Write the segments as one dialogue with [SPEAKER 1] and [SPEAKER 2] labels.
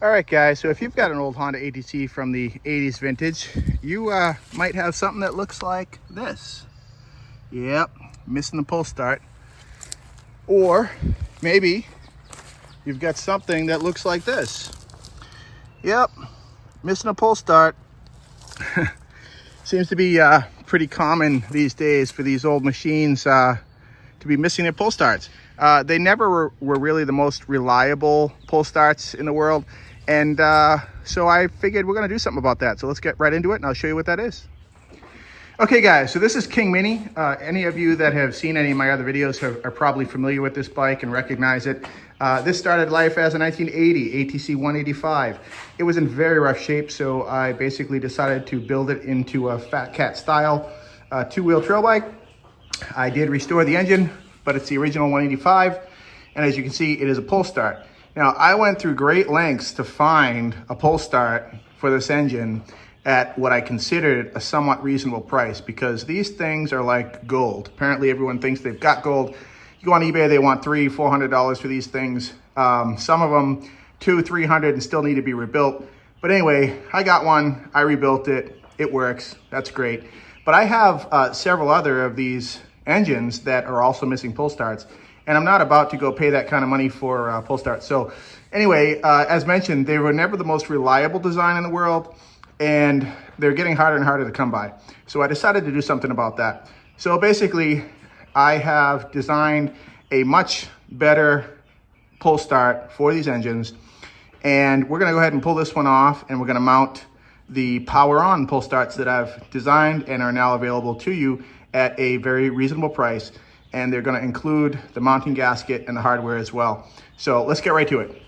[SPEAKER 1] All right, guys, so if you've got an old Honda ATC from the 80s vintage, you might have something that looks like this. Yep, missing the pull start. Or maybe you've got something that looks like this. Yep, missing a pull start. Seems to be pretty common these days for these old machines to be missing their pull starts. They never were really the most reliable pull starts in the world. And so I figured we're gonna do something about that. So let's get right into it and I'll show you what that is. Okay guys, so this is King Mini. Any of you that have seen any of my other videos are probably familiar with this bike and recognize it. This started life as a 1980 ATC 185. It was in very rough shape, so I basically decided to build it into a Fat Cat style two-wheel trail bike. I did restore the engine, but it's the original 185. And as you can see, it is a pull start. Now, I went through great lengths to find a pull start for this engine at what I considered a somewhat reasonable price, because these things are like gold. Apparently everyone thinks they've got gold. You go on eBay, they want $300-400 for these things. Some of them $200-300 and still need to be rebuilt. But anyway, I got one, I rebuilt it, it works, that's great. But I have several other of these engines that are also missing pull starts, and I'm not about to go pay that kind of money for pull starts. So anyway, as mentioned, they were never the most reliable design in the world, and they're getting harder and harder to come by. So I decided to do something about that. So basically, I have designed a much better pull start for these engines, and we're gonna go ahead and pull this one off, and we're gonna mount the power on pull starts that I've designed and are now available to you at a very reasonable price. And they're gonna include the mounting gasket and the hardware as well. So let's get right to it.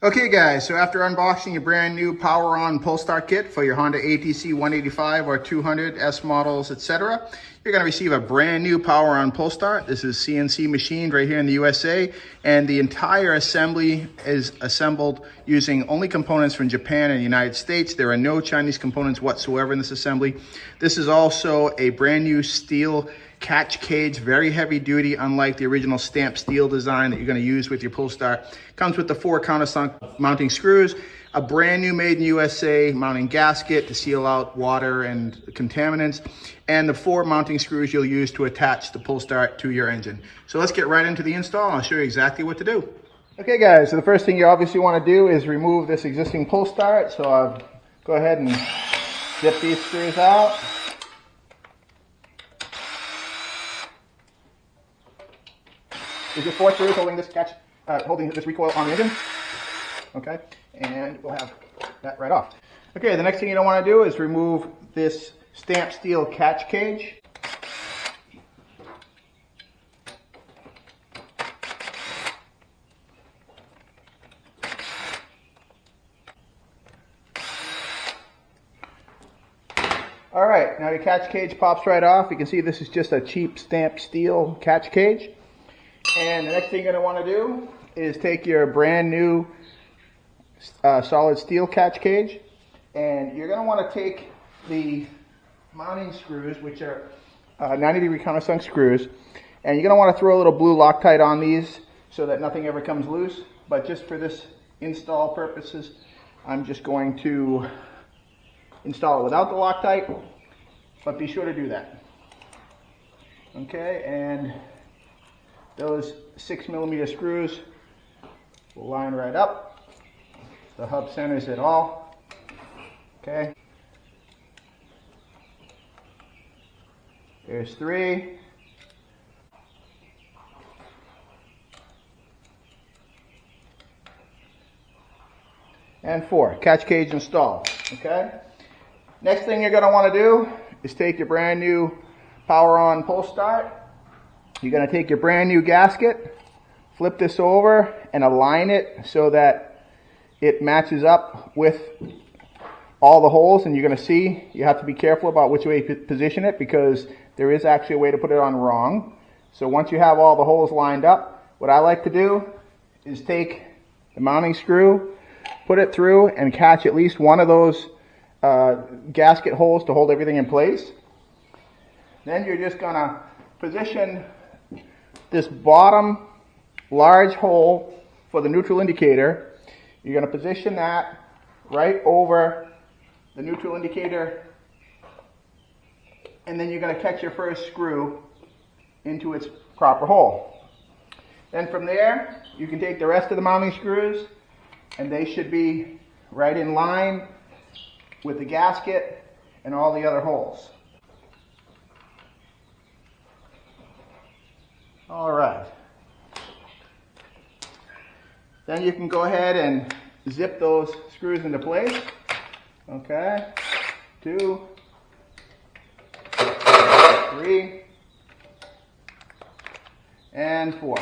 [SPEAKER 1] Okay guys, so after unboxing your brand new power on pull start kit for your Honda ATC 185 or 200 S models, etc., you're gonna receive a brand new power on pull start. This is CNC machined right here in the USA, and the entire assembly is assembled using only components from Japan and the United States. There are no Chinese components whatsoever in this assembly. This is also a brand new steel catch cage, very heavy duty, unlike the original stamped steel design that you're going to use with your pull start. Comes with the 4 countersunk mounting screws, a brand new made in USA mounting gasket to seal out water and contaminants, and the 4 mounting screws you'll use to attach the pull start to your engine. So let's get right into the install and I'll show you exactly what to do. Okay guys, so the first thing you obviously want to do is remove this existing pull start. So I'll go ahead and zip these screws out. There's just 4 screws holding this holding this recoil on the engine. Okay, and we'll have that right off. Okay, the next thing you don't want to do is remove this stamped steel catch cage. All right, now your catch cage pops right off. You can see this is just a cheap stamped steel catch cage. And the next thing you're going to want to do is take your brand new solid steel catch cage, and you're going to want to take the mounting screws, which are 90-degree countersunk screws, and you're going to want to throw a little blue Loctite on these so that nothing ever comes loose. But just for this install purposes, I'm just going to install it without the Loctite, but be sure to do that. Okay, and those 6mm screws will line right up. The hub centers it all. Okay. There's 3. And 4. Catch cage installed. Okay. Next thing you're going to want to do is take your brand new power on pull start. You're going to take your brand new gasket, flip this over, and align it so that it matches up with all the holes. And you're going to see you have to be careful about which way you position it, because there is actually a way to put it on wrong. So once you have all the holes lined up, what I like to do is take the mounting screw, put it through, and catch at least one of those gasket holes to hold everything in place. Then you're just going to position this bottom large hole for the neutral indicator. You're going to position that right over the neutral indicator, and then you're going to catch your first screw into its proper hole. Then from there, you can take the rest of the mounting screws, and they should be right in line with the gasket and all the other holes. All right. Then you can go ahead and zip those screws into place. Okay, 2, 3, and 4.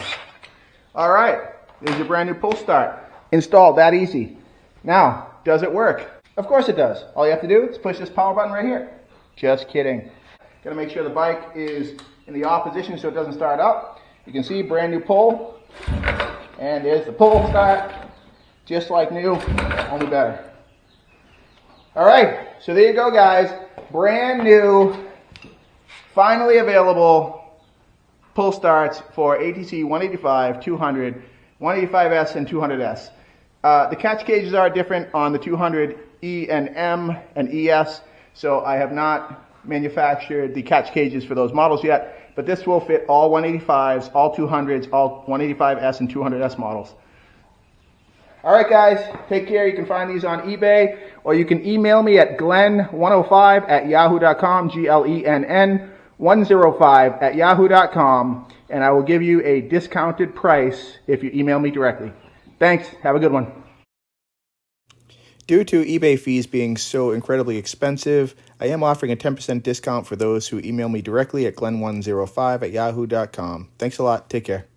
[SPEAKER 1] All right, there's your brand new Pullstart. Installed that easy. Now, does it work? Of course it does. All you have to do is push this power button right here. Just kidding. Gotta make sure the bike is in the off position so it doesn't start up. You can see brand new pull, and there's the pull start, just like new, only better. All right, so there you go, guys. Brand new, finally available pull starts for ATC 185, 200, 185S and 200S. The catch cages are different on the 200E and M and ES, so I have not manufactured the catch cages for those models yet, but this will fit all 185s, all 200s, all 185S and 200S models. All right, guys, take care. You can find these on eBay, or you can email me at glenn105@yahoo.com, GLENN105@yahoo.com, and I will give you a discounted price if you email me directly. Thanks. Have a good one. Due to eBay fees being so incredibly expensive, I am offering a 10% discount for those who email me directly at glenn105@yahoo.com. Thanks a lot. Take care.